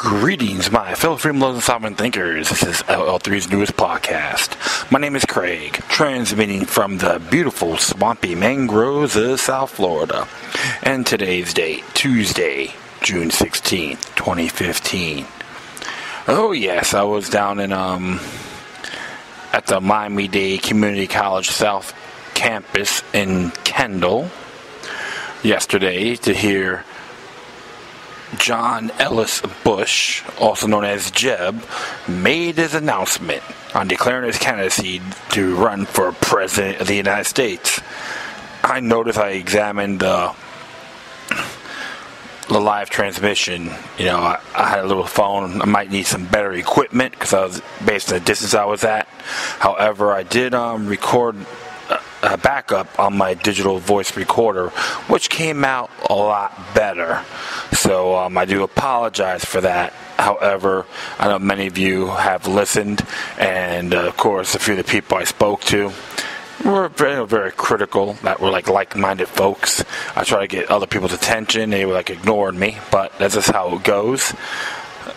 Greetings, my fellow freedom lovers and sovereign thinkers. This is LL3's newest podcast. My name is Craig, transmitting from the beautiful swampy mangroves of South Florida. And today's date, Tuesday, June 16th, 2015. Oh yes, I was down in at the Miami-Dade Community College South Campus in Kendall yesterday to hear John Ellis Bush, also known as Jeb, made his announcement on declaring his candidacy to run for President of the United States. I noticed I examined the live transmission. You know, I had a little phone. I might need some better equipment because I was based on the distance I was at. However, I did record a backup on my digital voice recorder, which came out a lot better. So I do apologize for that. However, I know many of you have listened, and of course, a few of the people I spoke to were very, very critical. That were like-minded folks. I try to get other people's attention. They were ignoring me, but that's just how it goes.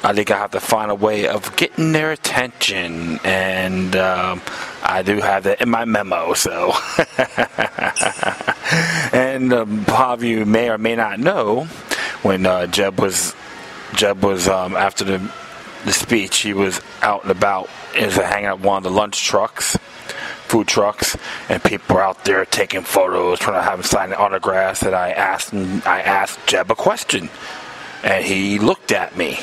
I think I have to find a way of getting their attention, and I do have that in my memo. So, and how of you may or may not know, when Jeb was after the speech, he was out and about. He was hanging out one of the food trucks, and people were out there taking photos, trying to have him sign autographs. And I asked Jeb a question, and he looked at me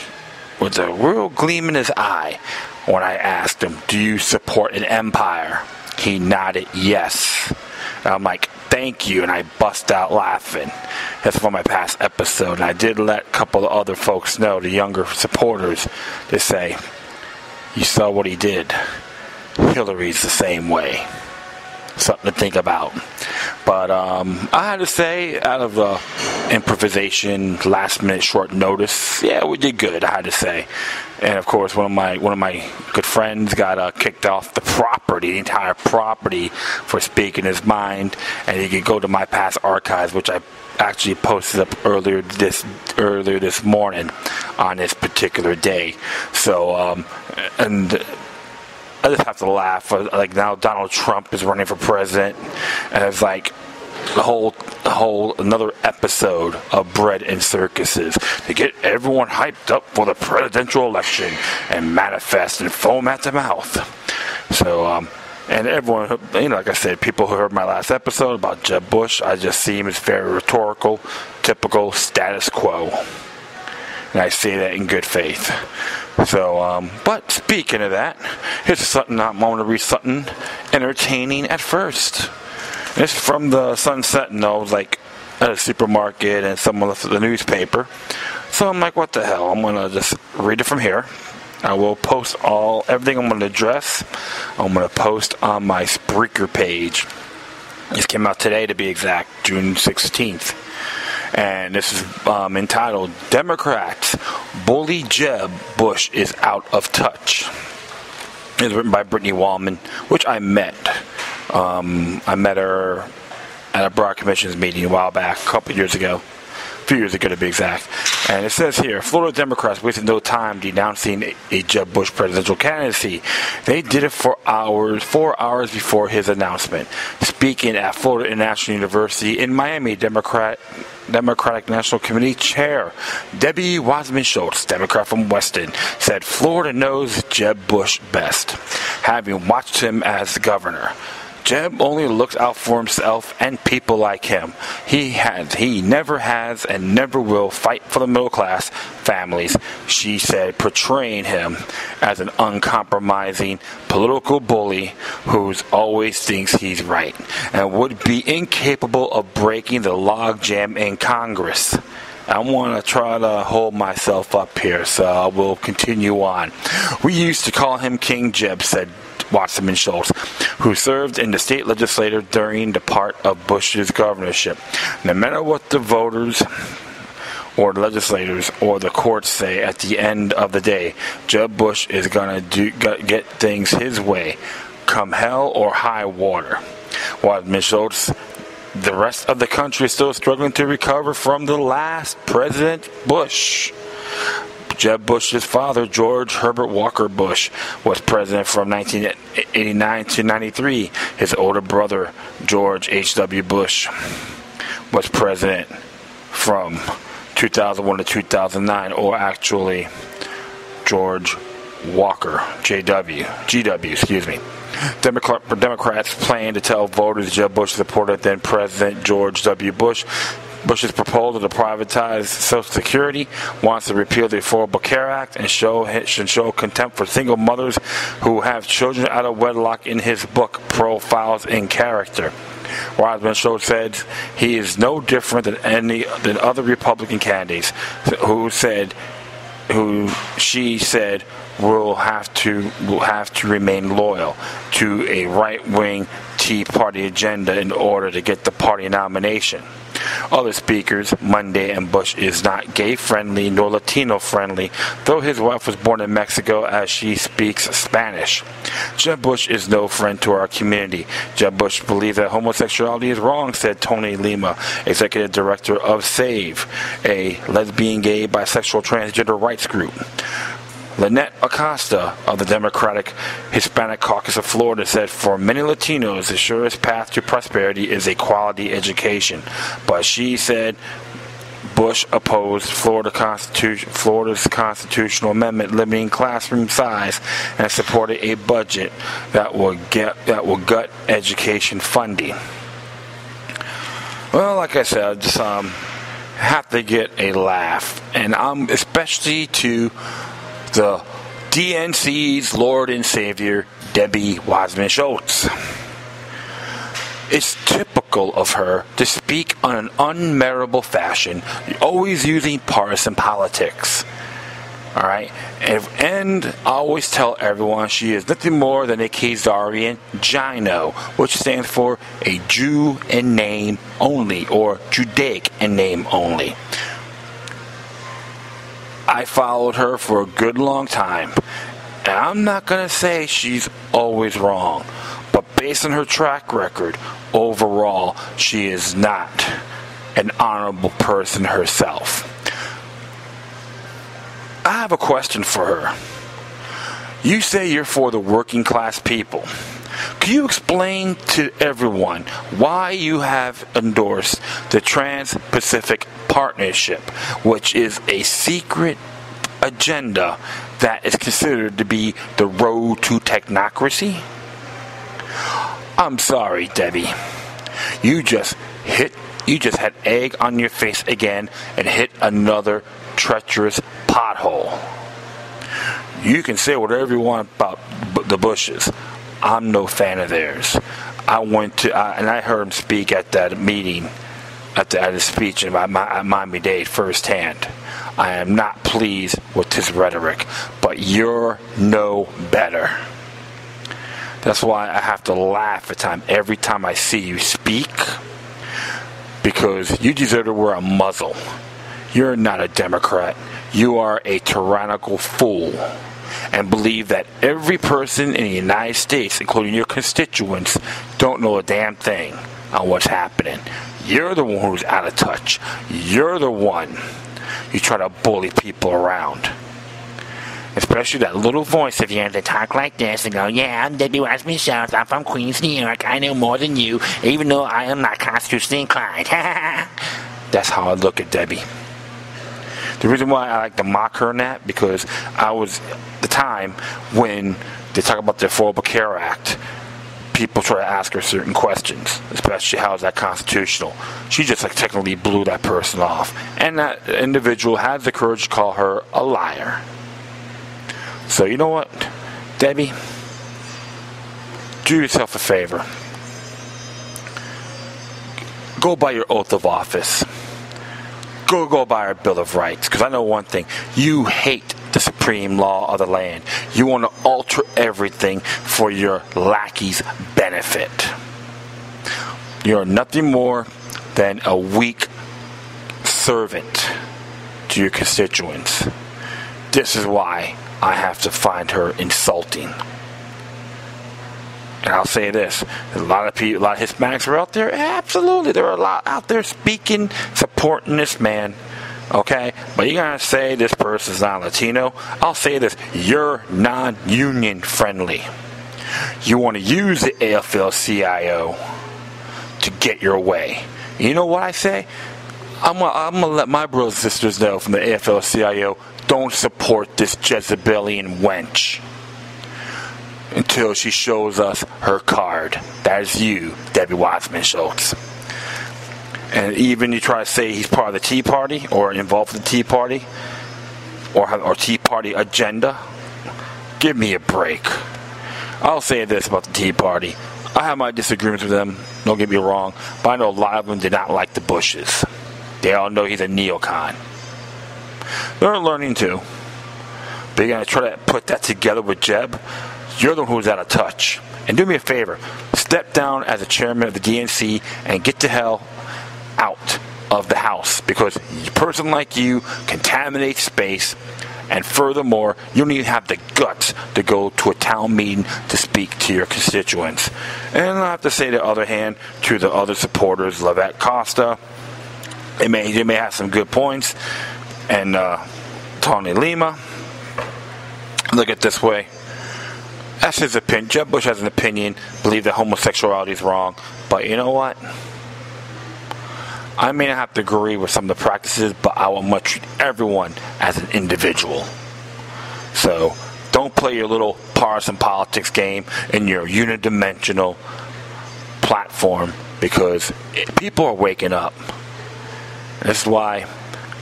with a real gleam in his eye when I asked him, "Do you support an empire?" He nodded yes. And I'm like, "Thank you," and I bust out laughing. That's from my past episode, and I did let a couple of other folks know, the younger supporters, to say, "You saw what he did. Hillary's the same way." Something to think about. But I had to say, out of improvisation, last minute, short notice, yeah, we did good. I had to say, and of course, one of my good friends got kicked off the entire property, for speaking his mind, and he could go to my past archives, which I actually posted up earlier this morning on this particular day. So and I just have to laugh. Like, now Donald Trump is running for president, and it's like the whole another episode of bread and circuses to get everyone hyped up for the presidential election and manifest and foam at the mouth. So and everyone, like I said, people who heard my last episode about Jeb Bush, I just see him as very rhetorical, typical status quo. And I say that in good faith. So, but speaking of that, here's something I want to read, something entertaining at first. It's from the Sun Sentinel, like at a supermarket, and someone left the newspaper. So I'm like, what the hell? I'm going to just read it from here. I will post everything I'm going to address. I'm going to post on my Spreaker page. This came out today, to be exact, June 16th. And this is entitled, "Democrats Bully Jeb Bush is Out of Touch." It's written by Brittany Wallman, which I met. I met her at a Broad Commission's meeting a while back, a few years ago to be exact. And it says here, Florida Democrats wasted no time denouncing a Jeb Bush presidential candidacy. They did it for 4 hours before his announcement. Speaking at Florida International University in Miami, Democratic National Committee Chair Debbie Wasserman Schultz, Democrat from Weston, said Florida knows Jeb Bush best, having watched him as governor. Jeb only looks out for himself and people like him. He never has and never will fight for the middle class families, she said, portraying him as an uncompromising political bully who always thinks he's right and would be incapable of breaking the logjam in Congress. I want to try to hold myself up here, so I will continue on. "We used to call him King Jeb," said Wasserman Schultz, who served in the state legislature during the part of Bush's governorship. "No matter what the voters or the legislators or the courts say, at the end of the day, Jeb Bush is going to get things his way, come hell or high water." Wasserman Schultz, "The rest of the country is still struggling to recover from the last President Bush. Jeb Bush's father, George Herbert Walker Bush, was president from 1989 to 93. His older brother, George H.W. Bush, was president from 2001 to 2009, or actually George Walker, GW, excuse me. Democrats plan to tell voters Jeb Bush supported then President George W. Bush. Bush's proposal to privatize Social Security, wants to repeal the Affordable Care Act, and show contempt for single mothers who have children out of wedlock in his book, Profiles in Character. Wiseman Schultz said he is no different than other Republican candidates who she said will have to remain loyal to a right-wing Tea Party agenda in order to get the party nomination. Other speakers, Monday and Bush is not gay-friendly nor Latino-friendly, though his wife was born in Mexico as she speaks Spanish. Jeb Bush is no friend to our community. Jeb Bush believes that homosexuality is wrong, said Tony Lima, executive director of SAVE, a lesbian, gay, bisexual, transgender rights group. Lynette Acosta of the Democratic Hispanic Caucus of Florida said, for many Latinos, the surest path to prosperity is a quality education. But she said Bush opposed Florida's constitutional amendment limiting classroom size and supported a budget that will gut education funding. Well, like I said, I just have to get a laugh, and I'm especially to the DNC's Lord and Savior, Debbie Wasserman Schultz. It's typical of her to speak on an unmeritable fashion, always using partisan politics. Alright? And I always tell everyone she is nothing more than a Khazarian Gino, which stands for a Jew in name only, or Judaic in name only. I followed her for a good long time, and I'm not going to say she's always wrong, but based on her track record, overall, she is not an honorable person herself. I have a question for her. You say you're for the working class people. Can you explain to everyone why you have endorsed the Trans-Pacific Partnership, which is a secret agenda that is considered to be the road to technocracy? I'm sorry, Debbie. You just had egg on your face again and hit another treacherous pothole. You can say whatever you want about the Bushes. I'm no fan of theirs. I went to, and I heard him speak at that meeting, at his speech at Miami-Dade firsthand. I am not pleased with his rhetoric, but you're no better. That's why I have to laugh every time I see you speak, because you deserve to wear a muzzle. You're not a Democrat. You are a tyrannical fool, and believe that every person in the United States, including your constituents, don't know a damn thing on what's happening. You're the one who's out of touch. You're the one you try to bully people around. Especially that little voice of yours that talk like this and go, yeah, I'm Debbie Wasserman Schultz. I'm from Queens, New York. I know more than you, even though I am not constitutionally inclined. That's how I look at Debbie. The reason why I like to mock her in that, because I was the time when they talk about the Affordable Care Act, people try to ask her certain questions, especially how is that constitutional. She just technically blew that person off, and that individual has the courage to call her a liar. So you know what, Debbie, do yourself a favor. Go by your oath of office. Go by our Bill of Rights, because I know one thing: you hate the supreme law of the land. You want to alter everything for your lackey's benefit. You're nothing more than a weak servant to your constituents. This is why I have to find her insulting. And I'll say this: a lot of people, a lot of Hispanics are out there. Absolutely, there are a lot out there speaking, supporting this man. Okay? But you're going to say this person's not Latino. I'll say this. You're non-union friendly. You want to use the AFL-CIO to get your way. You know what I say? I'm gonna let my brothers and sisters know from the AFL-CIO, don't support this Jezebelian wench until she shows us her card. That is you, Debbie Wasserman Schultz. And even you try to say he's part of the Tea Party or involved with the Tea Party or Tea Party agenda, give me a break. I'll say this about the Tea Party. I have my disagreements with them, don't get me wrong, but I know a lot of them did not like the Bushes. They all know he's a neocon. They're learning too. But you're going to try to put that together with Jeb? You're the one who's out of touch. And do me a favor. Step down as a chairman of the DNC and get the hell out of the House. Because a person like you contaminates space. And furthermore, you don't even have the guts to go to a town meeting to speak to your constituents. And I have to say, the other hand, to the other supporters, Lavette Costa, they may have some good points. And Tony Lima, look at it this way. That's his opinion. Jeb Bush has an opinion, believe that homosexuality is wrong. But you know what? I may not have to agree with some of the practices, but I want to treat everyone as an individual. So don't play your little partisan politics game in your unidimensional platform, because people are waking up. This is why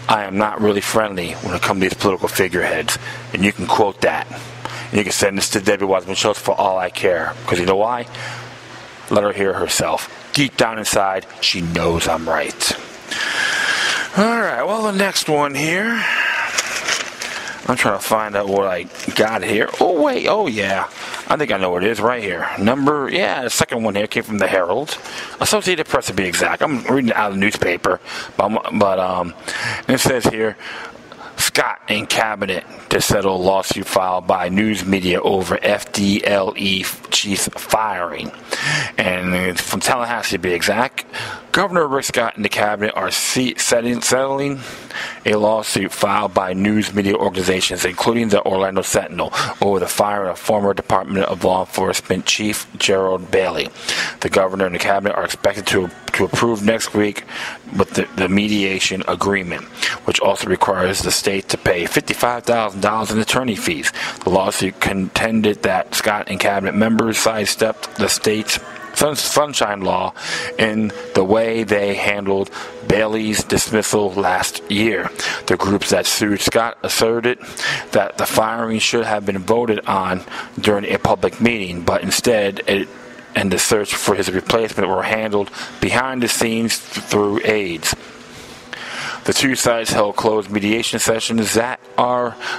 I am not really friendly when it comes to these political figureheads. And you can quote that. And you can send this to Debbie Wasserman Schultz for all I care. Because you know why? Let her hear herself. Deep down inside, she knows I'm right. Alright, well, the next one here. I'm trying to find out what I got here. Oh, wait. Oh, yeah. I think I know what it is right here. The second one here came from the Herald. Associated Press to be exact. I'm reading it out of the newspaper. But it says here, Scott in cabinet to settle lawsuit filed by news media over FDLE chief firing. And from Tallahassee to be exact, Governor Rick Scott and the cabinet are settling a lawsuit filed by news media organizations, including the Orlando Sentinel, over the firing of former Department of Law Enforcement Chief Gerald Bailey. The governor and the cabinet are expected to approve next week with the mediation agreement, which also requires the state to pay $55,000 in attorney fees. The lawsuit contended that Scott and cabinet members sidestepped the state's sunshine law in the way they handled Bailey's dismissal last year. The groups that sued Scott asserted that the firing should have been voted on during a public meeting, but instead and the search for his replacement were handled behind the scenes through aides. The two sides held closed mediation sessions that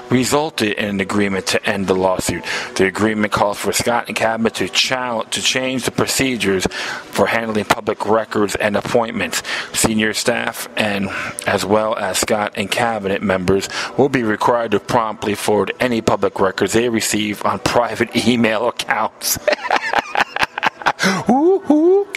resulted in an agreement to end the lawsuit. The agreement calls for Scott and cabinet to change the procedures for handling public records and appointments. Senior staff and as well as Scott and cabinet members will be required to promptly forward any public records they receive on private email accounts. Woo-hoo.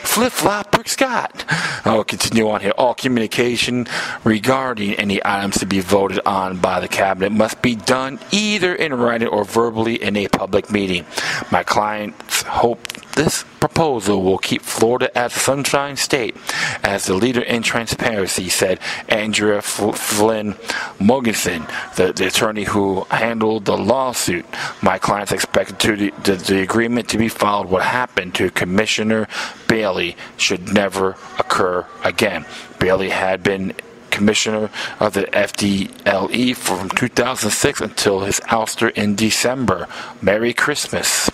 Flip-flop Rick Scott. I'll continue on here. All communication regarding any items to be voted on by the cabinet must be done either in writing or verbally in a public meeting. My clients hope this proposal will keep Florida as a sunshine state. As the leader in transparency, said Andrea Flynn Mogensen, the attorney who handled the lawsuit. My clients expected the agreement to be followed. What happened to Commissioner Bailey should never occur again. Bailey had been commissioner of the FDLE from 2006 until his ouster in December. Merry Christmas.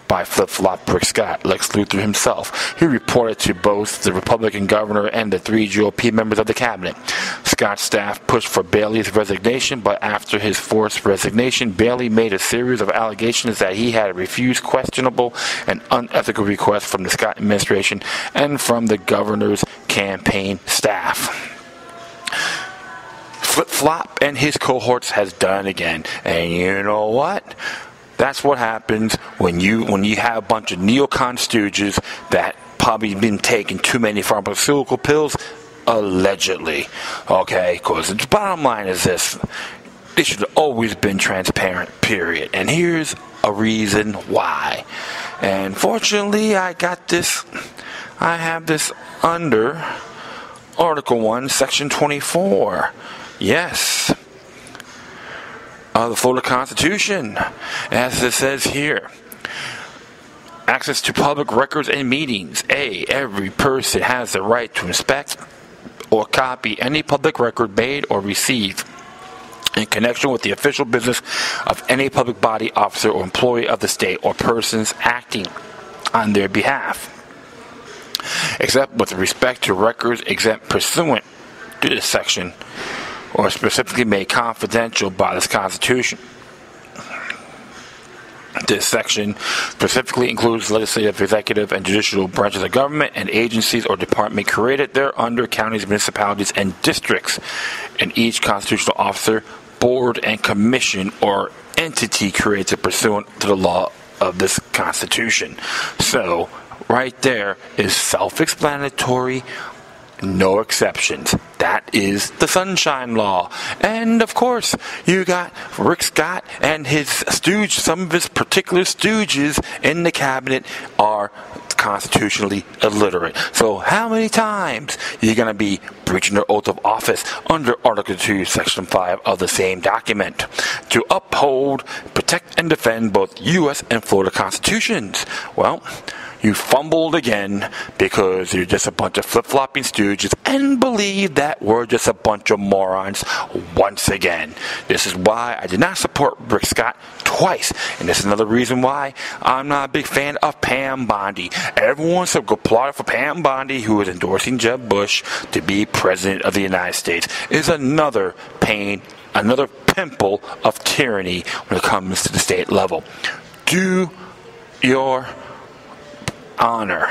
By flip-flop Rick Scott, Lex Luthor himself. He reported to both the Republican governor and the three GOP members of the cabinet. Scott's staff pushed for Bailey's resignation, but after his forced resignation, Bailey made a series of allegations that he had refused questionable and unethical requests from the Scott administration and from the governor's campaign staff. Flip-flop and his cohorts has done again. And you know what? That's what happens when you have a bunch of neocon stooges that probably been taking too many pharmaceutical pills. allegedly. Okay, because the bottom line is this. They should have always been transparent, period. And here's a reason why. And fortunately, I have this under Article 1, Section 24. Yes. Of the Florida Constitution. As it says here. Access to public records and meetings. A. Every person has the right to inspect or copy any public record made or received in connection with the official business of any public body, officer, or employee of the state or persons acting on their behalf, except with respect to records exempt pursuant to this section or specifically made confidential by this Constitution. This section specifically includes legislative, executive, and judicial branches of government and agencies or department created thereunder, counties, municipalities, and districts, and each constitutional officer, board, and commission or entity created pursuant to the law of this Constitution. So, right there is self-explanatory, no exceptions. That is the Sunshine Law. And of course, you got Rick Scott and his stooge, some of his particular stooges in the cabinet are constitutionally illiterate. So how many times are you going to be breaching their oath of office under Article 2, Section 5 of the same document to uphold, protect, and defend both U.S. and Florida constitutions? Well, you fumbled again because you're just a bunch of flip-flopping stooges and believe that we're just a bunch of morons once again. This is why I did not support Rick Scott twice. And this is another reason why I'm not a big fan of Pam Bondi. Everyone should go applaud for Pam Bondi, who is endorsing Jeb Bush to be president of the United States. Is another pain, another pimple of tyranny when it comes to the state level. Do your honor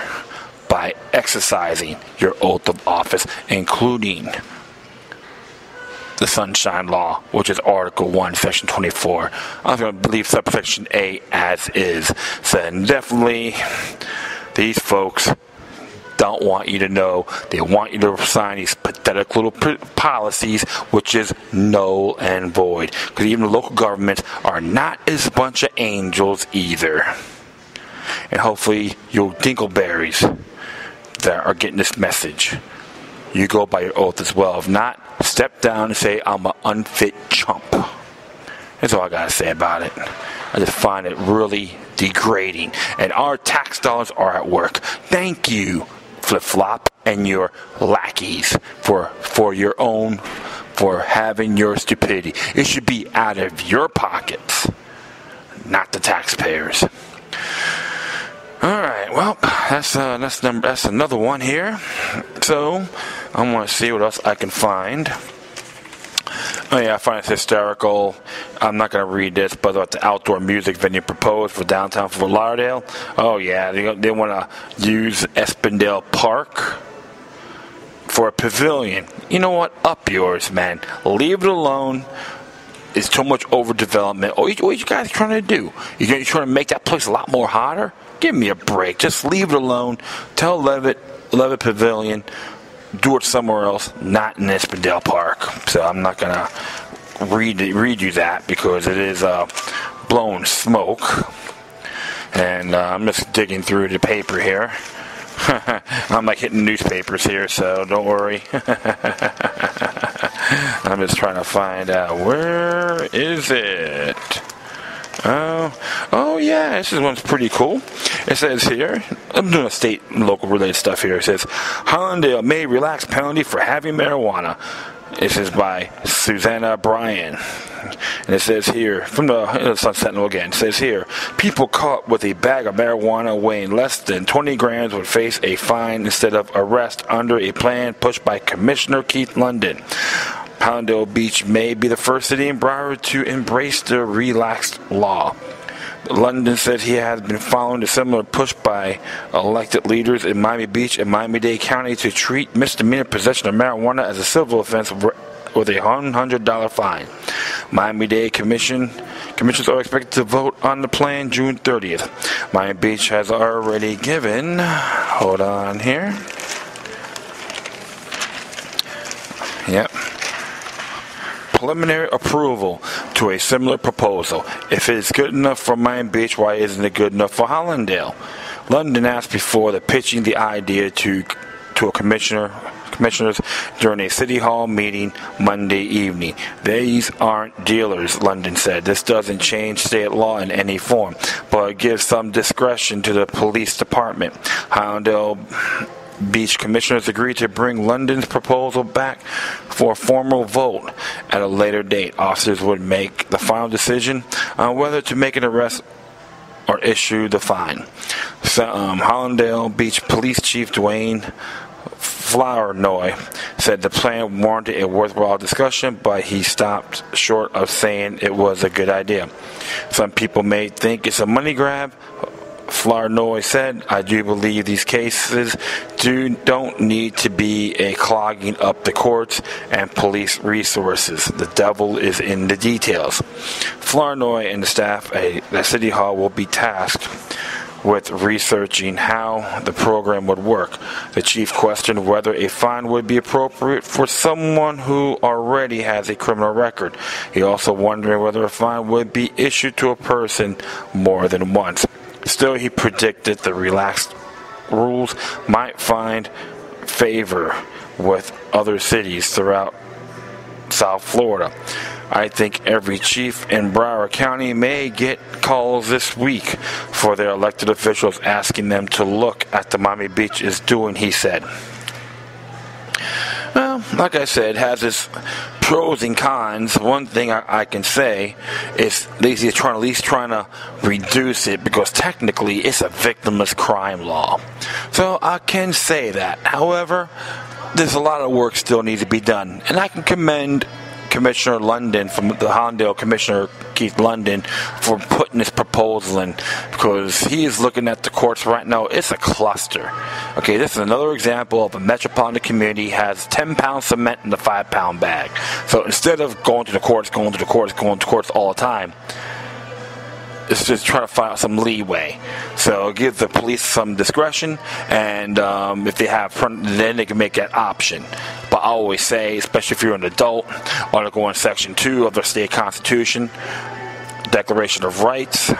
by exercising your oath of office, including the Sunshine Law, which is Article 1, Section 24. I'm going to leave subsection A as is. So definitely, these folks don't want you to know. They want you to sign these pathetic little policies, which is null and void. Because even the local governments are not as a bunch of angels either. And hopefully you dingleberries that are getting this message, you go by your oath as well. If not, step down and say, I'm an unfit chump. That's all I got to say about it. I just find it really degrading. And our tax dollars are at work. Thank you, flip-flop, and your lackeys for having your stupidity. It should be out of your pockets, not the taxpayers. All right, well, that's another one here. So I want to see what else I can find. Oh yeah, I find it hysterical. I'm not going to read this, but about the outdoor music venue proposed for downtown Fort Lauderdale. Oh yeah, they want to use Espandale Park for a pavilion. You know what? Up yours, man. Leave it alone. It's too much overdevelopment. What you guys trying to do? You're trying to make that place a lot more hotter? Give me a break. Just leave it alone. Tell Levitt Pavilion, do it somewhere else, not in Espandale Park. So I'm not going to read you that because it is blowing smoke. And I'm just digging through the paper here. I'm like hitting newspapers here, so don't worry. I'm just trying to find out, where is it? Oh yeah, this one's pretty cool. It says here, I'm doing a state and local related stuff here. It says, Hallandale may relax penalty for having marijuana. This is by Susanna Bryan. And it says here, from the Sun Sentinel again, it says here, people caught with a bag of marijuana weighing less than 20 grams would face a fine instead of arrest under a plan pushed by Commissioner Keith London. Hallandale Beach may be the first city in Broward to embrace the relaxed law. London said he has been following a similar push by elected leaders in Miami Beach and Miami-Dade County to treat misdemeanor possession of marijuana as a civil offense with a $100 fine. Miami-Dade commissioners are expected to vote on the plan June 30th. Miami Beach has already given, hold on here, Yep. Preliminary approval to a similar proposal. If it is good enough for Miami Beach, why isn't it good enough for Hallandale? London asked before the pitching the idea to a commissioners during a city hall meeting Monday evening. These aren't dealers, London said. This doesn't change state law in any form, but it gives some discretion to the police department. Hallandale Beach commissioners agreed to bring London's proposal back for a formal vote at a later date. Officers would make the final decision on whether to make an arrest or issue the fine. So, Hallandale Beach Police Chief Dwayne Flournoy said the plan warranted a worthwhile discussion, but he stopped short of saying it was a good idea. Some people may think it's a money grab. Flournoy said, I do believe these cases don't need to be a clogging up the courts and police resources. The devil is in the details. Flournoy and the staff at City Hall will be tasked with researching how the program would work. The chief questioned whether a fine would be appropriate for someone who already has a criminal record. He also wondered whether a fine would be issued to a person more than once. Still, he predicted the relaxed rules might find favor with other cities throughout South Florida. I think every chief in Broward County may get calls this week for their elected officials asking them to look at the Miami Beach is doing, he said. Well, like I said, it has its pros and cons. One thing I can say is he's trying to reduce it because technically it's a victimless crime law. So I can say that. However, there's a lot of work still needs to be done. And I can commend Commissioner London, from the Hallandale Commissioner Keith London, for putting this proposal in, because he is looking at the courts right now. It's a cluster. Okay, this is another example of a metropolitan community has 10 pounds cement in the 5-pound bag. So instead of going to the courts all the time, it's just trying to find out some leeway. So give the police some discretion, and if they have, then they can make that option. But I always say, especially if you're an adult, ought to go in Section 2 of the state constitution, Declaration of Rights,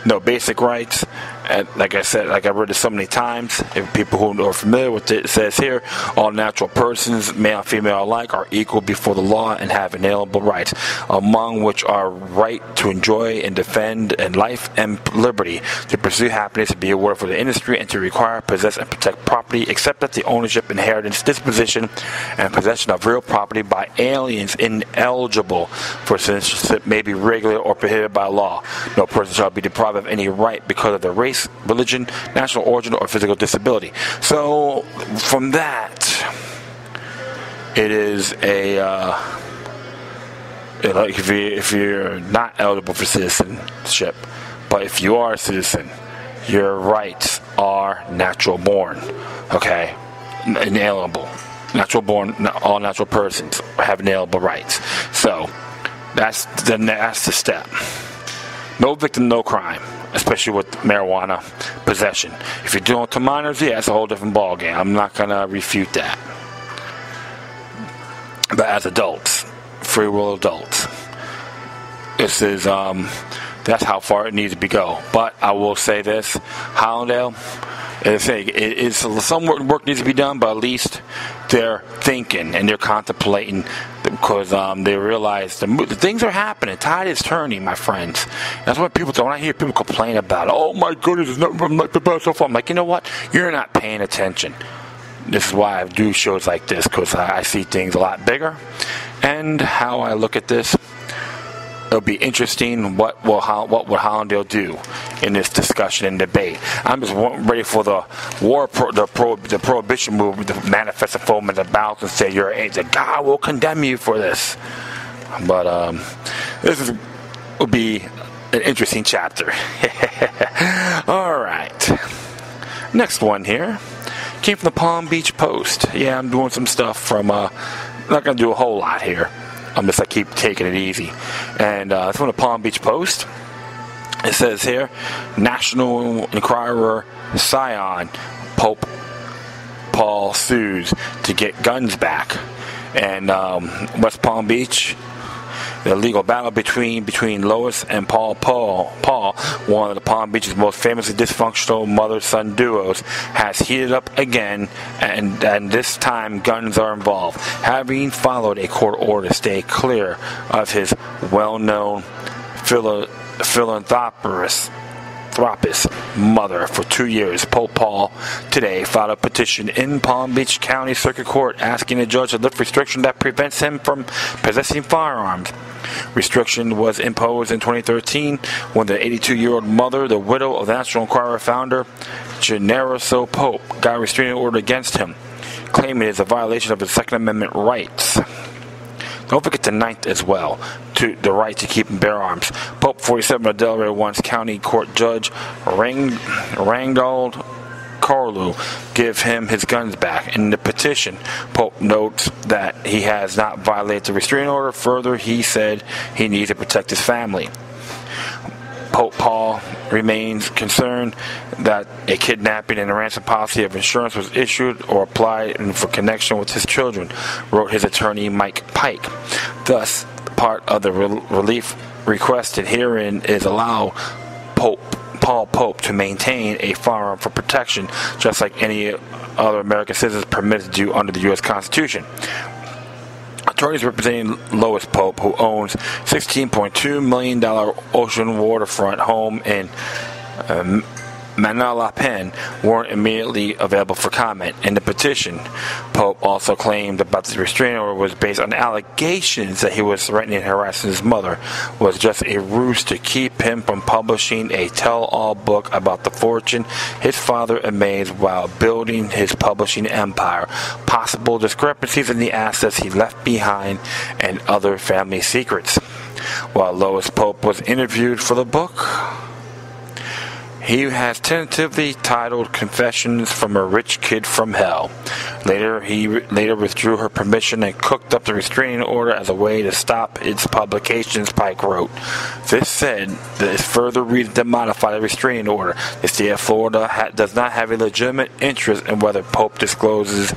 no basic rights. And like I said, like I've read it so many times, if people who are familiar with it, it says here, all natural persons, male and female alike, are equal before the law and have inalienable rights, among which are right to enjoy and defend and life and liberty, to pursue happiness, to be a word for the industry, and to require, possess, and protect property, except that the ownership, inheritance, disposition, and possession of real property by aliens ineligible for citizenship may be regulated or prohibited by law. No person shall be deprived of any right because of their race, religion, national origin, or physical disability. So, from that, it is a like if you're not eligible for citizenship, but if you are a citizen, your rights are natural born. Okay, inalienable. Natural born, all natural persons have inalienable rights. So that's the step. No victim, no crime, especially with marijuana possession. If you're doing it to minors, yeah, it's a whole different ballgame. I'm not going to refute that. But as adults, free will adults, this is, that's how far it needs to go. But I will say this, Hallandale, some work needs to be done, but at least they're thinking and they're contemplating, because they realize the things are happening. Tide is turning, my friends. That's what people do. When I hear people complain about, oh my goodness, it's not like the best so far. I'm like, you know what? You're not paying attention. This is why I do shows like this, because I see things a lot bigger. And how I look at this, it'll be interesting what would Hallandale do in this discussion and debate. I'm just ready for the the prohibition movement to manifest a foam in the mouth and say the God will condemn you for this. But this will be an interesting chapter. All right, next one here came from the Palm Beach Post. Yeah, I'm doing some stuff from. Not going to do a whole lot here. I'm just keep taking it easy. And it's from the Palm Beach Post. It says here, National Enquirer scion Pope Paul sues to get guns back. and West Palm Beach. The legal battle between Lois and Paul, one of the Palm Beach's most famously dysfunctional mother-son duos, has heated up again, and this time guns are involved. Having followed a court order to stay clear of his well-known philanthropist mother for 2 years, Pope Paul today filed a petition in Palm Beach County Circuit Court asking the judge to lift restriction that prevents him from possessing firearms. Restriction was imposed in 2013 when the 82-year-old mother, the widow of the National Enquirer founder, Gennaro Pope, got a restraining order against him, claiming it is a violation of his Second Amendment rights. Don't forget the ninth as well, to the right to keep and bear arms. Pope 47 of Delaware wants County Court Judge Rangald Carlu give him his guns back. In the petition, Pope notes that he has not violated the restraining order. Further, he said he needs to protect his family. Pope Paul remains concerned that a kidnapping and a ransom policy of insurance was issued or applied for connection with his children, wrote his attorney Mike Pike. Thus, part of the relief requested herein is allow Paul Pope to maintain a firearm for protection, just like any other American citizens permitted to do under the U.S. Constitution. Attorneys representing Lois Pope, who owns $16.2 million ocean waterfront home in Manalapan, weren't immediately available for comment. In the petition, Pope also claimed about the restraining order was based on allegations that he was threatening and harassing his mother, was just a ruse to keep him from publishing a tell-all book about the fortune his father amassed while building his publishing empire, possible discrepancies in the assets he left behind, and other family secrets. While Lois Pope was interviewed for the book, he has tentatively titled Confessions from a Rich Kid from Hell. He later withdrew her permission and cooked up the restraining order as a way to stop its publications, Pike wrote. This said, there is further reason to modify the restraining order. The state of Florida does not have a legitimate interest in whether Pope discloses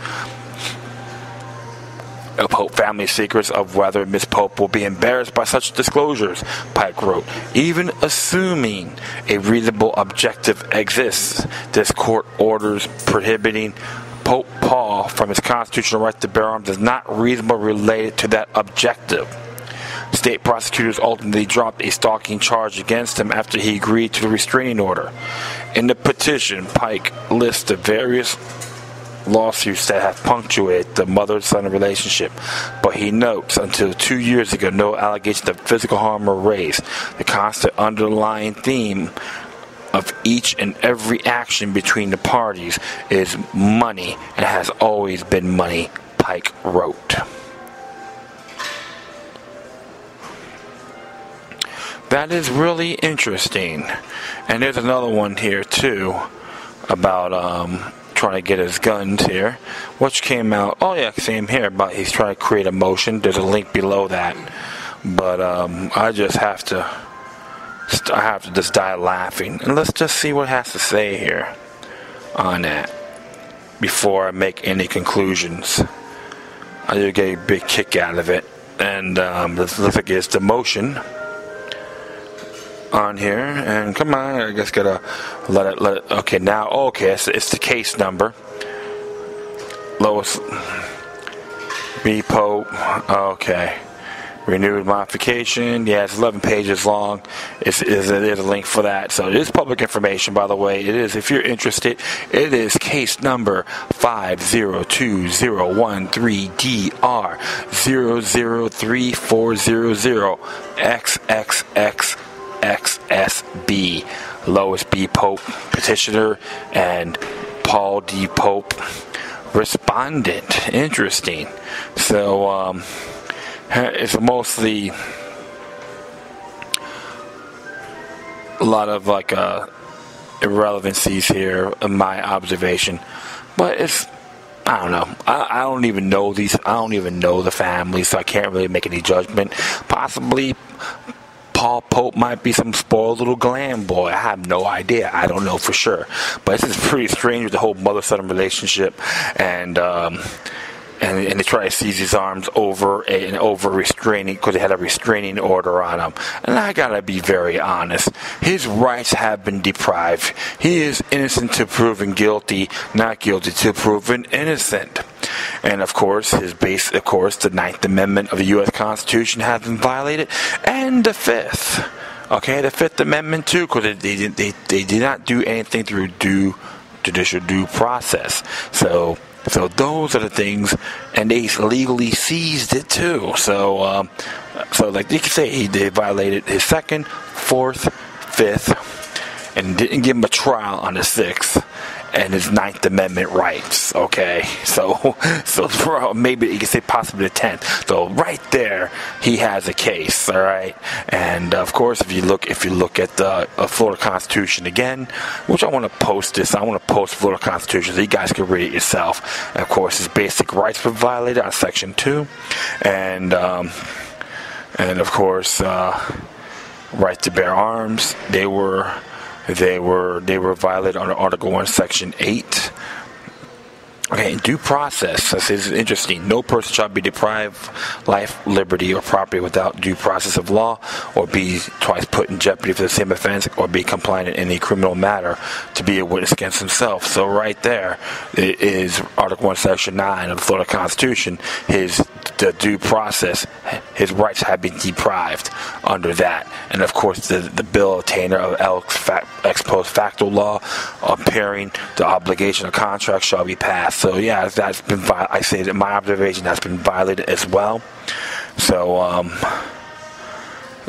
Pope family secrets, of whether Miss Pope will be embarrassed by such disclosures, Pike wrote. Even assuming a reasonable objective exists, this court orders prohibiting Pope Paul from his constitutional right to bear arms is not reasonably related to that objective. State prosecutors ultimately dropped a stalking charge against him after he agreed to the restraining order. In the petition, Pike lists the various lawsuits that have punctuated the mother-son relationship, but he notes until 2 years ago no allegations of physical harm were raised. The constant underlying theme of each and every action between the parties is money, and has always been money, Pike wrote. That is really interesting. And there's another one here too about trying to get his guns here, which came out, oh yeah, same here, about he's trying to create a motion. There's a link below that, but I have to just die laughing, and let's just see what it has to say here on that before I make any conclusions. I do get a big kick out of it, and this looks like it's the motion on here, and come on, I just gotta let it. Okay, now, okay, it's the case number. Lois B. Pope. Okay, renewed modification. Yeah, it's 11 pages long. There's a link for that. So it is public information, by the way. It is, if you're interested, it is case number 5022013DR 003400 XXX XSB. Lois B. Pope, petitioner, and Paul D. Pope, respondent. Interesting. So it's mostly a lot of like irrelevancies here in my observation, but it's, I don't know. I don't even know these. I don't even know the family, so I can't really make any judgment. Possibly Paul Pope might be some spoiled little glam boy. I have no idea. I don't know for sure. But this is pretty strange with the whole mother-son relationship. And and they try to seize his arms over restraining, because they had a restraining order on him. And I gotta be very honest, his rights have been deprived. He is innocent to proven guilty, not guilty to proven innocent. And of course, the Ninth Amendment of the U.S. Constitution has been violated, and the Fifth. Okay, the Fifth Amendment too, because they did not do anything through judicial due process. So those are the things, and they legally seized it too. So like you could say, they violated his Second, Fourth, Fifth, and didn't give him a trial on the Sixth, and his Ninth Amendment rights. Okay, so maybe you could say possibly the 10th. So right there, he has a case. All right, and of course, if you look at the Florida Constitution again, which I want to post Florida Constitution so you guys can read it yourself. And of course, his basic rights were violated on Section 2, and of course, right to bear arms. They were violated under Article 1, Section 8. Okay, due process. This is interesting. No person shall be deprived life, liberty, or property without due process of law, or be twice put in jeopardy for the same offense, or be compliant in any criminal matter to be a witness against himself. So right there, it is Article 1, Section 9 of the Florida Constitution. The due process, his rights have been deprived under that. And of course, the bill obtainer of ex post facto law, impairing the obligation of contract, shall be passed. So yeah, that's been I say that my observation has been violated as well. So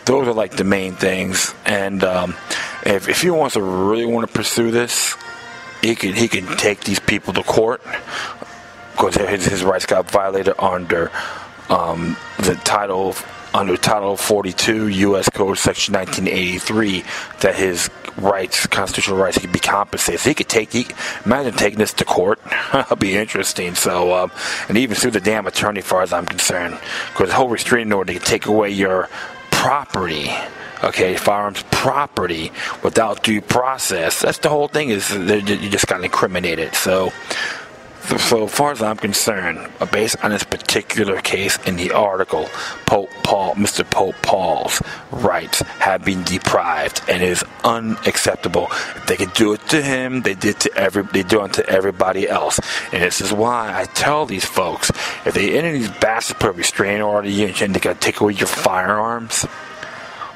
those are like the main things. And if he really want to pursue this, he can take these people to court, because his rights got violated under Title 42 U.S. Code Section 1983, that his constitutional rights, he could be compensated. So imagine taking this to court. That'll be interesting. So, and even sue the damn attorney, as far as I'm concerned, because the whole restraining order, they can take away your property. Okay, firearms property without due process. That's the whole thing, is you just got incriminated. So as far as I'm concerned, based on this particular case in the article, Mr. Pope Paul's rights have been deprived, and it is unacceptable. If they could do it to him, they do it to everybody else. And this is why I tell these folks, if any of these bastards put a restraining order on you and they got to take away your firearms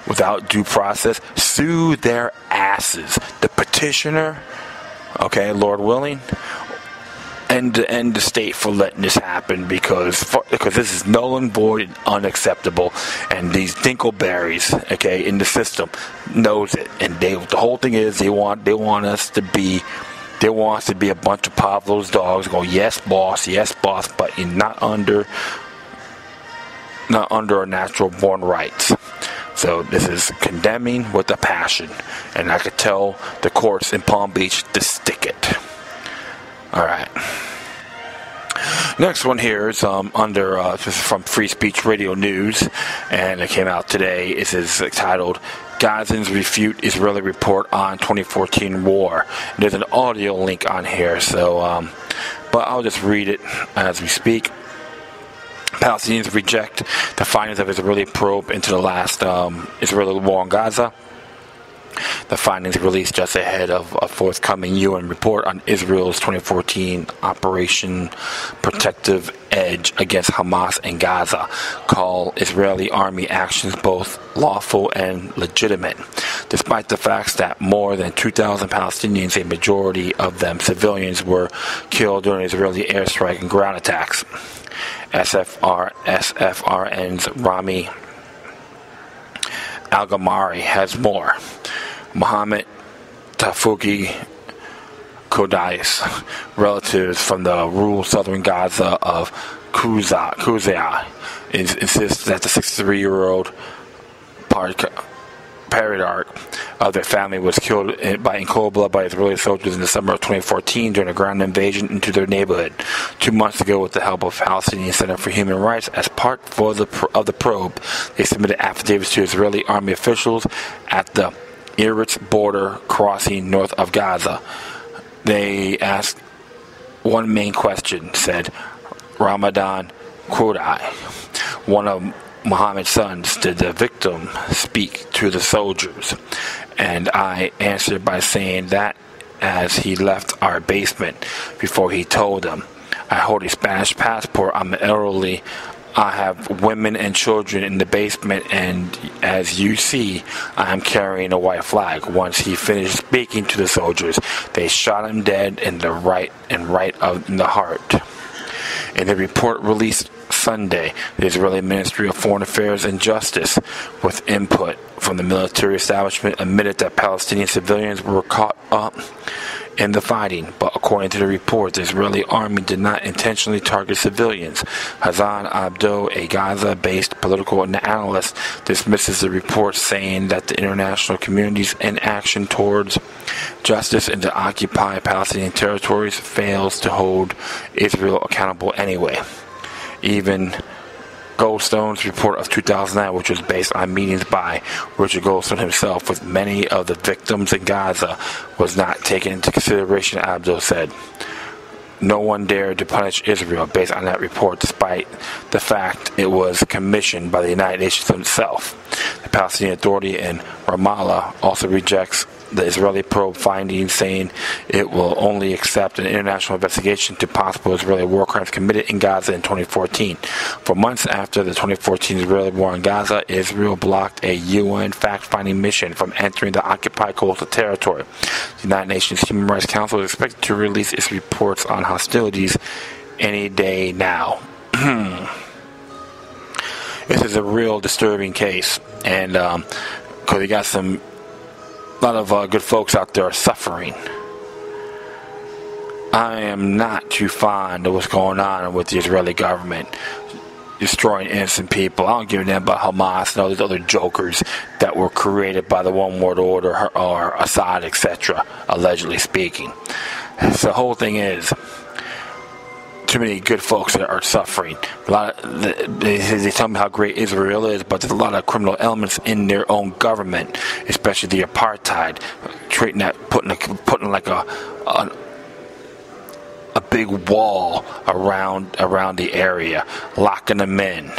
without due process, sue their asses. The petitioner, okay, Lord willing, and the state for letting this happen, because this is null and void and unacceptable, and these dinkleberries, okay, in the system knows it, and the whole thing is they want us to be a bunch of Pavlov's dogs going, yes boss, but not under our natural born rights. So this is condemning with a passion, and I could tell the courts in Palm Beach to stick it. All right. Next one here is this is from Free Speech Radio News, and it came out today. It is titled "Gazans Refute Israeli Report on 2014 War." There's an audio link on here, so but I'll just read it as we speak. Palestinians reject the findings of Israeli probe into the last Israeli war on Gaza. The findings released just ahead of a forthcoming UN report on Israel's 2014 Operation Protective Edge against Hamas in Gaza call Israeli army actions both lawful and legitimate, despite the facts that more than 2,000 Palestinians, a majority of them civilians, were killed during Israeli airstrike and ground attacks. SFRN's Rami Al-Gamari has more. Mohammed Tafuki Kodais, relatives from the rural southern Gaza of Kuzia, insists that the 63-year-old patriarch of their family was killed in cold blood by Israeli soldiers in the summer of 2014 during a ground invasion into their neighborhood. 2 months ago, with the help of Palestinian Center for Human Rights, as part of the probe, they submitted affidavits to Israeli army officials at the Eretz border crossing north of Gaza. They asked one main question, said, Ramadan Qudai, one of Muhammad's sons, did the victim speak to the soldiers? And I answered by saying that as he left our basement before he told them, I hold a Spanish passport, I'm elderly, I have women and children in the basement, and as you see, I am carrying a white flag. Once he finished speaking to the soldiers, they shot him dead in the in the heart. In a report released Sunday, the Israeli Ministry of Foreign Affairs and Justice, with input from the military establishment, admitted that Palestinian civilians were caught up in the fighting, but according to the report, the Israeli army did not intentionally target civilians. Hassan Abdo, a Gaza-based political analyst, dismisses the report, saying that the international community's inaction towards justice in the occupied Palestinian territories fails to hold Israel accountable anyway. Even Goldstone's report of 2009, which was based on meetings by Richard Goldstone himself with many of the victims in Gaza, was not taken into consideration, Abdo said. No one dared to punish Israel based on that report, despite the fact it was commissioned by the United Nations itself. The Palestinian Authority in Ramallah also rejects the Israeli probe findings, saying it will only accept an international investigation to possible Israeli war crimes committed in Gaza in 2014. For months after the 2014 Israeli war in Gaza, Israel blocked a UN fact-finding mission from entering the occupied coastal territory. The United Nations Human Rights Council is expected to release its reports on hostilities any day now. This is a real disturbing case, and because you got a lot of good folks out there are suffering. I am not too fond of what's going on with the Israeli government destroying innocent people. I don't give a damn about Hamas and all these other jokers that were created by the One World Order or Assad, etc., allegedly speaking. So the whole thing is, too many good folks that are suffering. They tell me how great Israel is, but there's a lot of criminal elements in their own government, especially the apartheid, treating that, putting like a big wall around the area, locking them in.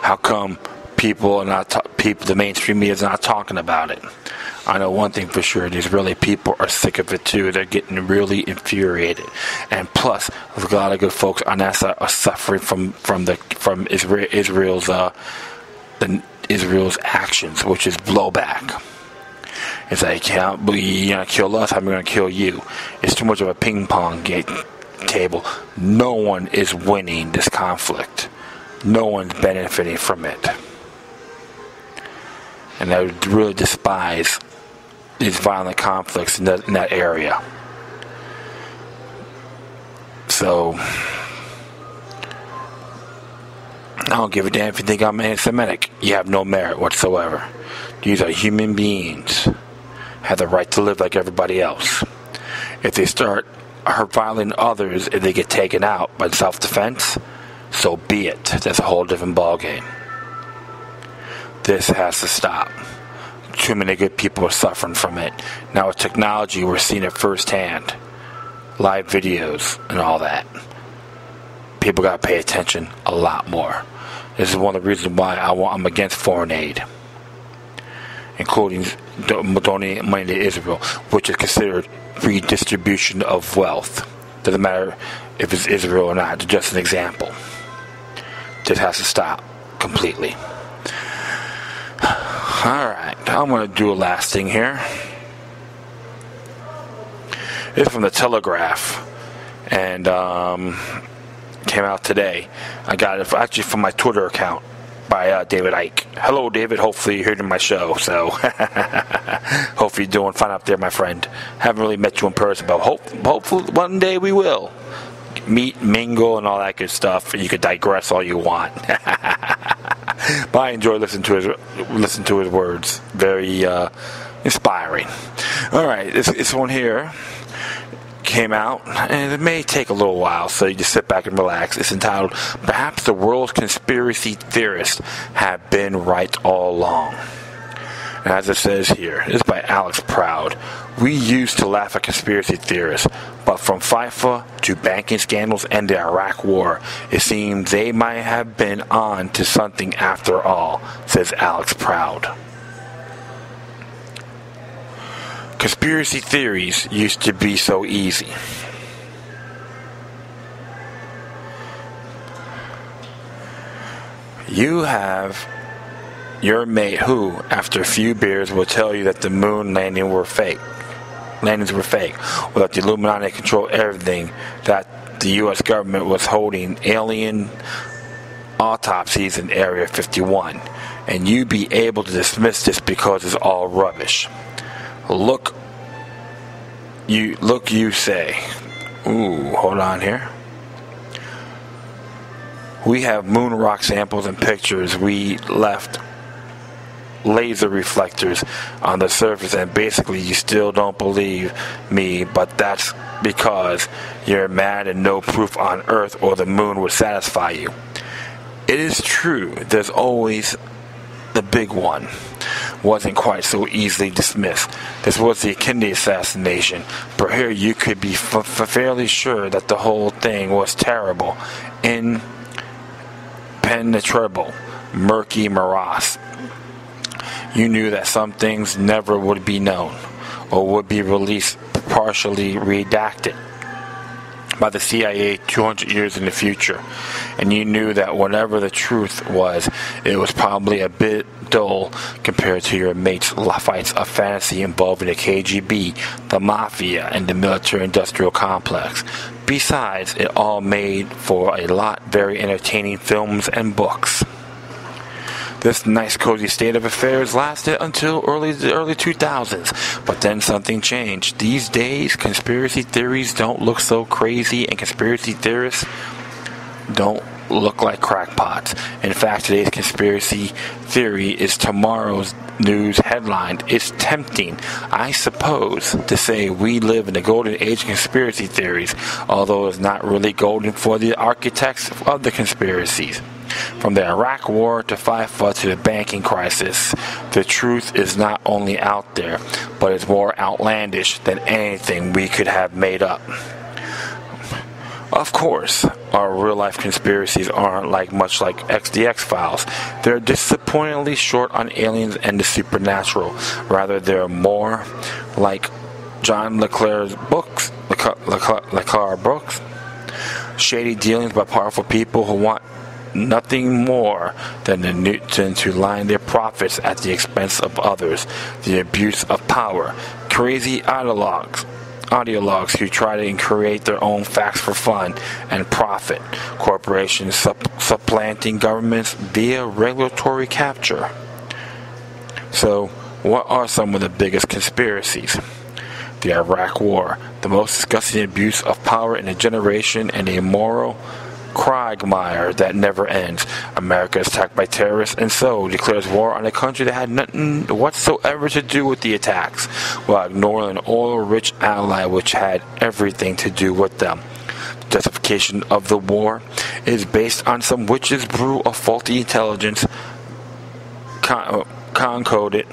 How come the mainstream media is not talking about it? I know one thing for sure, the Israeli people are sick of it too. They're getting really infuriated. And plus, a lot of good folks on that side are suffering from Israel's actions, which is blowback. It's like, you're going to kill us, how am I going to kill you? It's too much of a ping pong table. No one is winning this conflict. No one's benefiting from it. And I would really despise these violent conflicts in that area. So, I don't give a damn if you think I'm anti-Semitic. You have no merit whatsoever. These are human beings. Have the right to live like everybody else. If they start violating others, if they get taken out by self-defense, so be it. That's a whole different ballgame. This has to stop. Too many good people are suffering from it. Now with technology, we're seeing it firsthand. Live videos and all that. People got to pay attention a lot more. This is one of the reasons why I'm against foreign aid, including donating money to Israel, which is considered redistribution of wealth. Doesn't matter if it's Israel or not. Just an example. This has to stop completely. Alright, I'm going to do a last thing here. This is from the Telegraph, and came out today. I got it actually from my Twitter account by David Icke. Hello, David. Hopefully you're hearing my show, so hopefully you're doing fine up there, my friend. Haven't really met you in person, but hopefully one day we will meet, mingle, and all that good stuff. You could digress all you want. But I enjoy listening to his words. Very inspiring. All right, this one here came out, and it may take a little while, so you just sit back and relax. It's entitled, "Perhaps the World's Conspiracy Theorists Have Been Right All Along." And as it says here, this is by Alex Proud. We used to laugh at conspiracy theorists, but from FIFA to banking scandals and the Iraq War, it seems they might have been on to something after all, says Alex Proud. Conspiracy theories used to be so easy. You have your mate who, after a few beers, will tell you that the moon landings were fake, or that the Illuminati controlled everything, that the U.S. government was holding alien autopsies in Area 51, and you be able to dismiss this because it's all rubbish. Look, you say, ooh, hold on here. We have moon rock samples and pictures. We left laser reflectors on the surface, and basically you still don't believe me, but that's because you're mad and no proof on Earth or the moon would satisfy you. It is true, there's always the big one. Wasn't quite so easily dismissed. This was the Kennedy assassination, but here you could be fairly sure that the whole thing was terrible, impenetrable, murky morass. You knew that some things never would be known, or would be released partially redacted by the CIA 200 years in the future, and you knew that whatever the truth was, it was probably a bit dull compared to your mates' fights of fantasy involving the KGB, the Mafia, and the military-industrial complex. Besides, it all made for a lot very entertaining films and books. This nice cozy state of affairs lasted until the early 2000s, but then something changed. These days, conspiracy theories don't look so crazy, and conspiracy theorists don't look like crackpots. In fact, today's conspiracy theory is tomorrow's news headline. It's tempting, I suppose, to say we live in the golden age of conspiracy theories, although it's not really golden for the architects of the conspiracies. From the Iraq War to FIFA to the banking crisis, the truth is not only out there, but it's more outlandish than anything we could have made up. Of course, our real-life conspiracies aren't much like XDX files. They're disappointingly short on aliens and the supernatural. Rather, they're more like John Le Carre books. Shady dealings by powerful people who want nothing more than to line their profits at the expense of others. The abuse of power. Crazy ideologues who try to create their own facts for fun and profit. Corporations supplanting governments via regulatory capture. So, what are some of the biggest conspiracies? The Iraq War, the most disgusting abuse of power in a generation, and a moral quagmire that never ends. America is attacked by terrorists and so declares war on a country that had nothing whatsoever to do with the attacks, while ignoring an oil-rich ally which had everything to do with them. The justification of the war is based on some witch's brew of faulty intelligence, concoded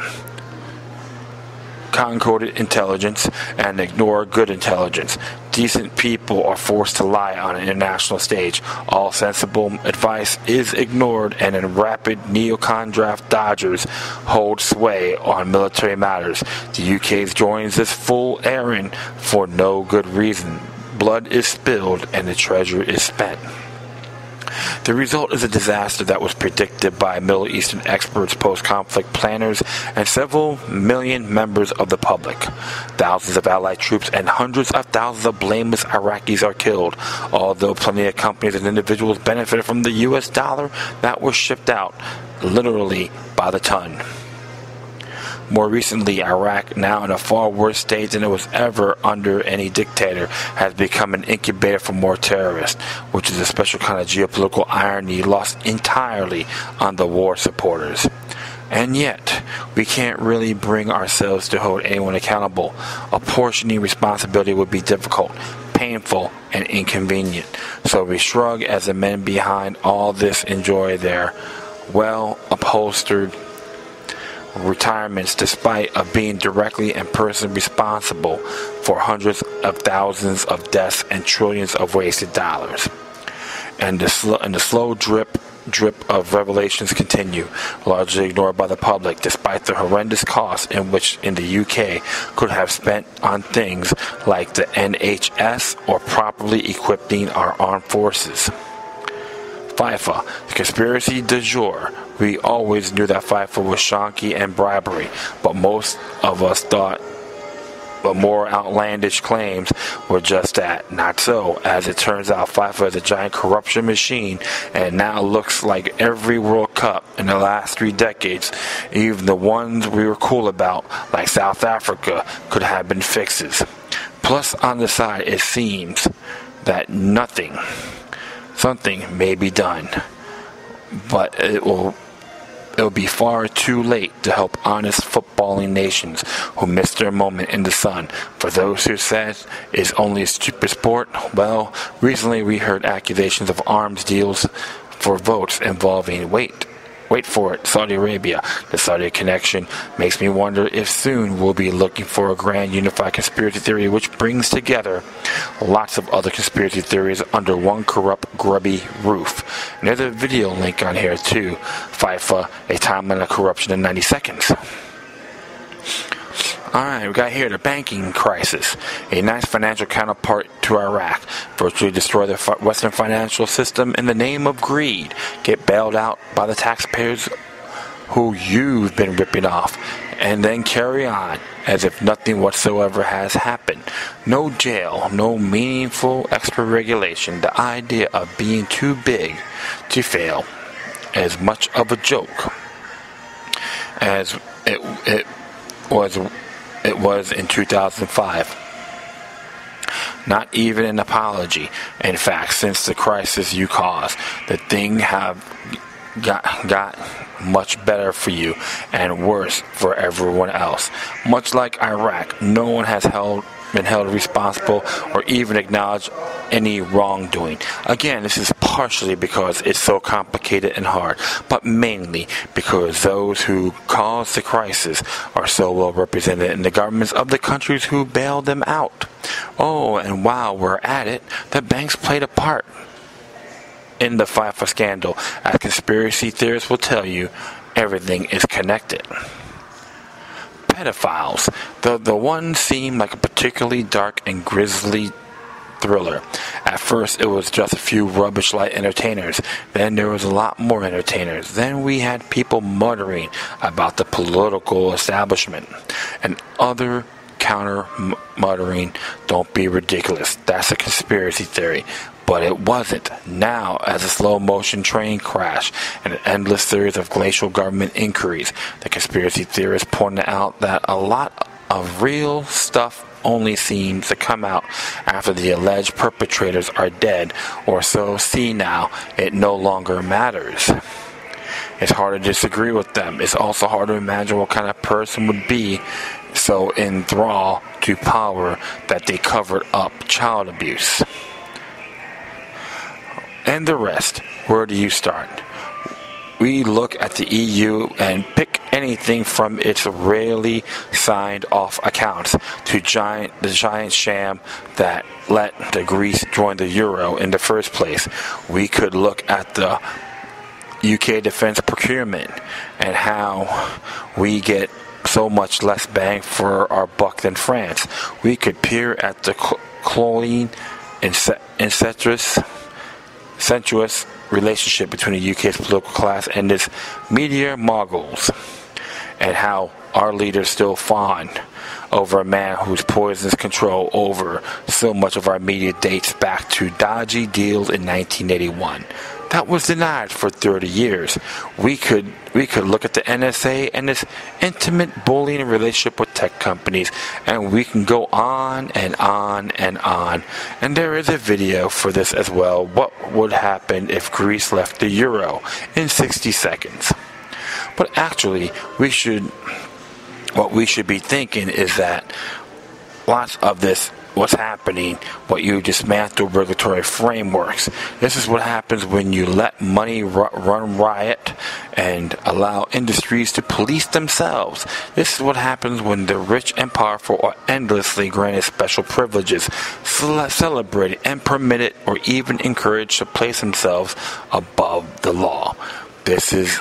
intelligence, and ignore good intelligence. Decent people are forced to lie on an international stage. All sensible advice is ignored, and in rapid neocon draft dodgers hold sway on military matters. The UK joins this full errand for no good reason. Blood is spilled and the treasure is spent. The result is a disaster that was predicted by Middle Eastern experts, post-conflict planners, and several million members of the public. Thousands of Allied troops and hundreds of thousands of blameless Iraqis are killed, although plenty of companies and individuals benefited from the US dollar that was shipped out, literally by the ton. More recently, Iraq, now in a far worse state than it was ever under any dictator, has become an incubator for more terrorists, which is a special kind of geopolitical irony lost entirely on the war supporters. And yet, we can't really bring ourselves to hold anyone accountable. Apportioning responsibility would be difficult, painful, and inconvenient. So we shrug as the men behind all this enjoy their well-upholstered retirements despite of being directly and personally responsible for hundreds of thousands of deaths and trillions of wasted dollars. And the slow drip of revelations continue, largely ignored by the public, despite the horrendous costs in which in the UK could have spent on things like the NHS or properly equipping our armed forces. FIFA, the conspiracy du jour. We always knew that FIFA was shonky and bribery, but most of us thought but more outlandish claims were just that. Not so. As it turns out, FIFA is a giant corruption machine, and it now looks like every World Cup in the last 3 decades, even the ones we were cool about, like South Africa, could have been fixes. Plus, on the side, it seems that something may be done, but it'll be far too late to help honest footballing nations who missed their moment in the sun. For those who said it's only a stupid sport, well, recently we heard accusations of arms deals for votes involving, wait for it, Saudi Arabia. The Saudi connection makes me wonder if soon we'll be looking for a grand unified conspiracy theory which brings together lots of other conspiracy theories under one corrupt, grubby roof. And there's a video link on here too. FIFA, a timeline of corruption in 90 seconds. Alright, we got here the banking crisis. A nice financial counterpart to Iraq. Virtually destroy the Western financial system in the name of greed. Get bailed out by the taxpayers who you've been ripping off. And then carry on as if nothing whatsoever has happened. No jail, no meaningful extra regulation. The idea of being too big to fail. As much of a joke as it was in 2005. Not even an apology. In fact, since the crisis you caused, the thing have got much better for you and worse for everyone else. Much like Iraq, no one has been held responsible or even acknowledged any wrongdoing. Again, this is partially because it's so complicated and hard, but mainly because those who caused the crisis are so well represented in the governments of the countries who bailed them out. Oh, and while we're at it, the banks played a part in the FIFA scandal. As conspiracy theorists will tell you, everything is connected. Pedophiles. The one seemed like a particularly dark and grisly thriller. At first, it was just a few rubbish light entertainers. Then there was a lot more entertainers. Then we had people muttering about the political establishment. And other counter muttering, don't be ridiculous. That's a conspiracy theory. But it wasn't. Now, as a slow-motion train crash and an endless series of glacial government inquiries, the conspiracy theorists pointed out that a lot of real stuff only seems to come out after the alleged perpetrators are dead or so senile it no longer matters. It's hard to disagree with them. It's also hard to imagine what kind of person would be so enthralled to power that they covered up child abuse. And the rest, where do you start? We look at the EU and pick anything from its rarely signed off accounts to the giant sham that let the Greece join the euro in the first place. We could look at the UK defense procurement and how we get so much less bang for our buck than France. We could peer at the cloying, incestuous relationship between the UK's political class and its media moguls, and how our leaders still fawn over a man whose poisonous control over so much of our media dates back to dodgy deals in 1981. That was denied for 30 years. We could look at the NSA and its intimate bullying relationship with tech companies, and we can go on and on and on. And there is a video for this as well. What would happen if Greece left the euro in 60 seconds? But actually, what we should be thinking is that lots of this what's happening, what you dismantle regulatory frameworks. This is what happens when you let money run riot and allow industries to police themselves. This is what happens when the rich and powerful are endlessly granted special privileges, celebrated and permitted, or even encouraged to place themselves above the law. This is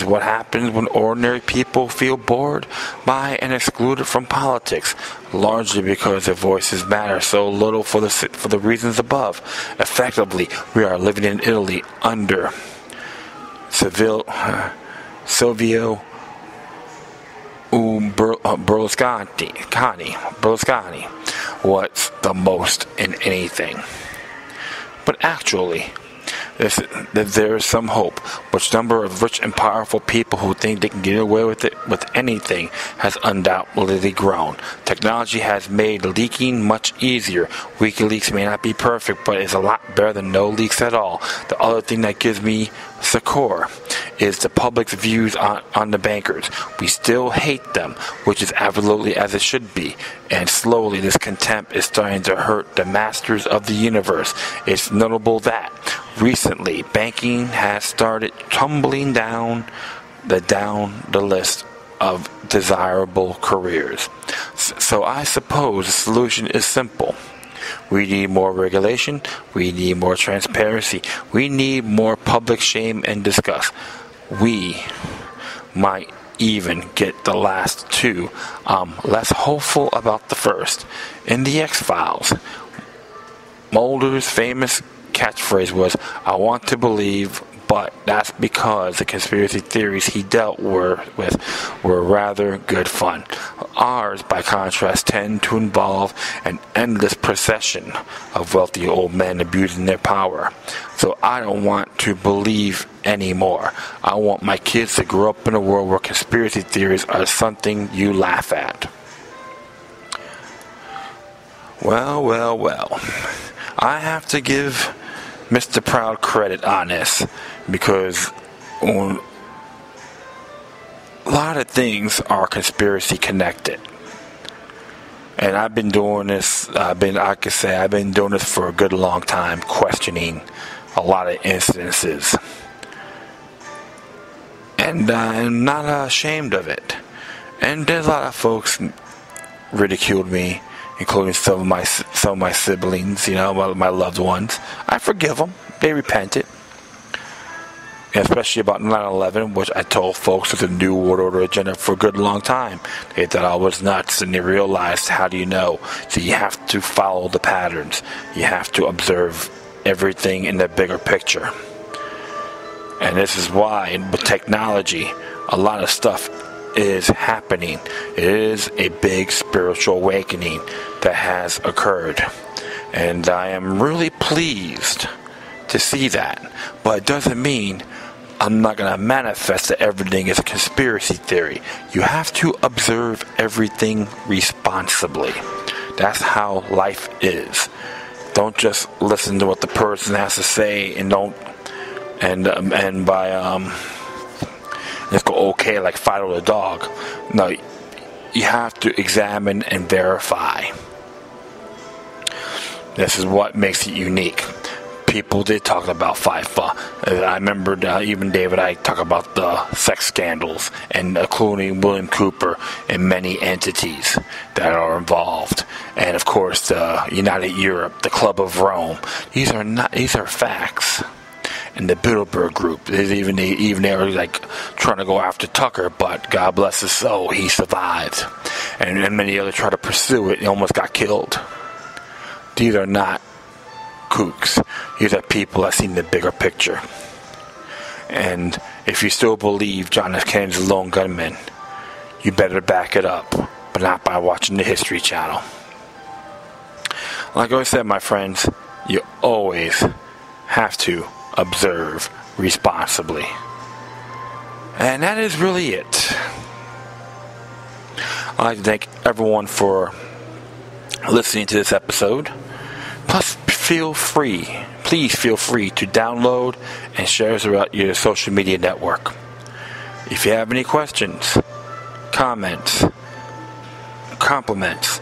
what happens when ordinary people feel bored by and excluded from politics, largely because their voices matter so little for the reasons above. Effectively, we are living in Italy under Silvio Berlusconi. What's the most in anything? But actually, there is some hope, which number of rich and powerful people who think they can get away with anything has undoubtedly grown. Technology has made leaking much easier. WikiLeaks may not be perfect, but it's a lot better than no leaks at all. The other thing that gives me succor is the public's views on the bankers. We still hate them, which is absolutely as it should be. And slowly this contempt is starting to hurt the masters of the universe. It's notable that recently banking has started tumbling down the list of desirable careers. So I suppose the solution is simple. We need more regulation. We need more transparency. We need more public shame and disgust. We might even get the last two. Less hopeful about the first. In the X-Files, Mulder's famous catchphrase was, "I want to believe," but that's because the conspiracy theories he dealt with were rather good fun. Ours, by contrast, tend to involve an endless procession of wealthy old men abusing their power. So I don't want to believe anymore. I want my kids to grow up in a world where conspiracy theories are something you laugh at. Well. I have to give Mr. Proud credit on this, because a lot of things are conspiracy connected. And I've been doing this, I've been doing this for a good long time, questioning a lot of incidences. And I'm not ashamed of it. And there's a lot of folks ridiculed me, including some of my siblings, my loved ones. I forgive them. They repented. Especially about 9/11, which I told folks was a New World Order agenda for a good long time. They thought I was nuts, and they realized, how do you know? So you have to follow the patterns. You have to observe everything in the bigger picture. And this is why, with technology, a lot of stuff is happening. It is a big spiritual awakening that has occurred. And I am really pleased to see that. But it doesn't mean I'm not going to manifest that everything is a conspiracy theory. You have to observe everything responsibly. That's how life is. Don't just listen to what the person has to say and just go okay like Fido the dog. No, you have to examine and verify. This is what makes it unique. People did talk about FIFA. I remember even David I talk about the sex scandals, and including William Cooper and many entities that are involved, and of course the United Europe, the Club of Rome. These are facts. And the Bilderberg group, even they were like trying to go after Tucker, but God bless his soul, he survived. And many others tried to pursue it and almost got killed. These are not kooks. These are people that see the bigger picture. And if you still believe John F. Kennedy's a lone gunman, you better back it up, but not by watching the History Channel. Like I said, my friends, you always have to observe responsibly. And that is really it. I'd like to thank everyone for listening to this episode. Plus, please feel free to download and share throughout your social media network. If you have any questions, comments, compliments,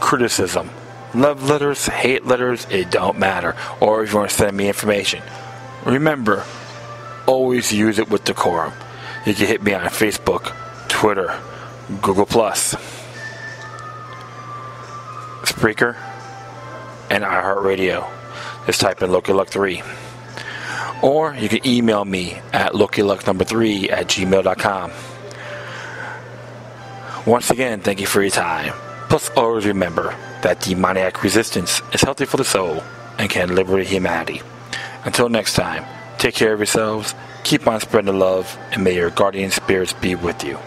criticism. Love letters, hate letters, it don't matter. Or if you want to send me information. Remember, always use it with decorum. You can hit me on Facebook, Twitter, Google+, Spreaker, and iHeartRadio. Just type in LokiLuck3. Or you can email me at LokiLuck3@gmail.com. Once again, thank you for your time. Plus, always remember that demoniac resistance is healthy for the soul and can liberate humanity. Until next time, take care of yourselves, keep on spreading the love, and may your guardian spirits be with you.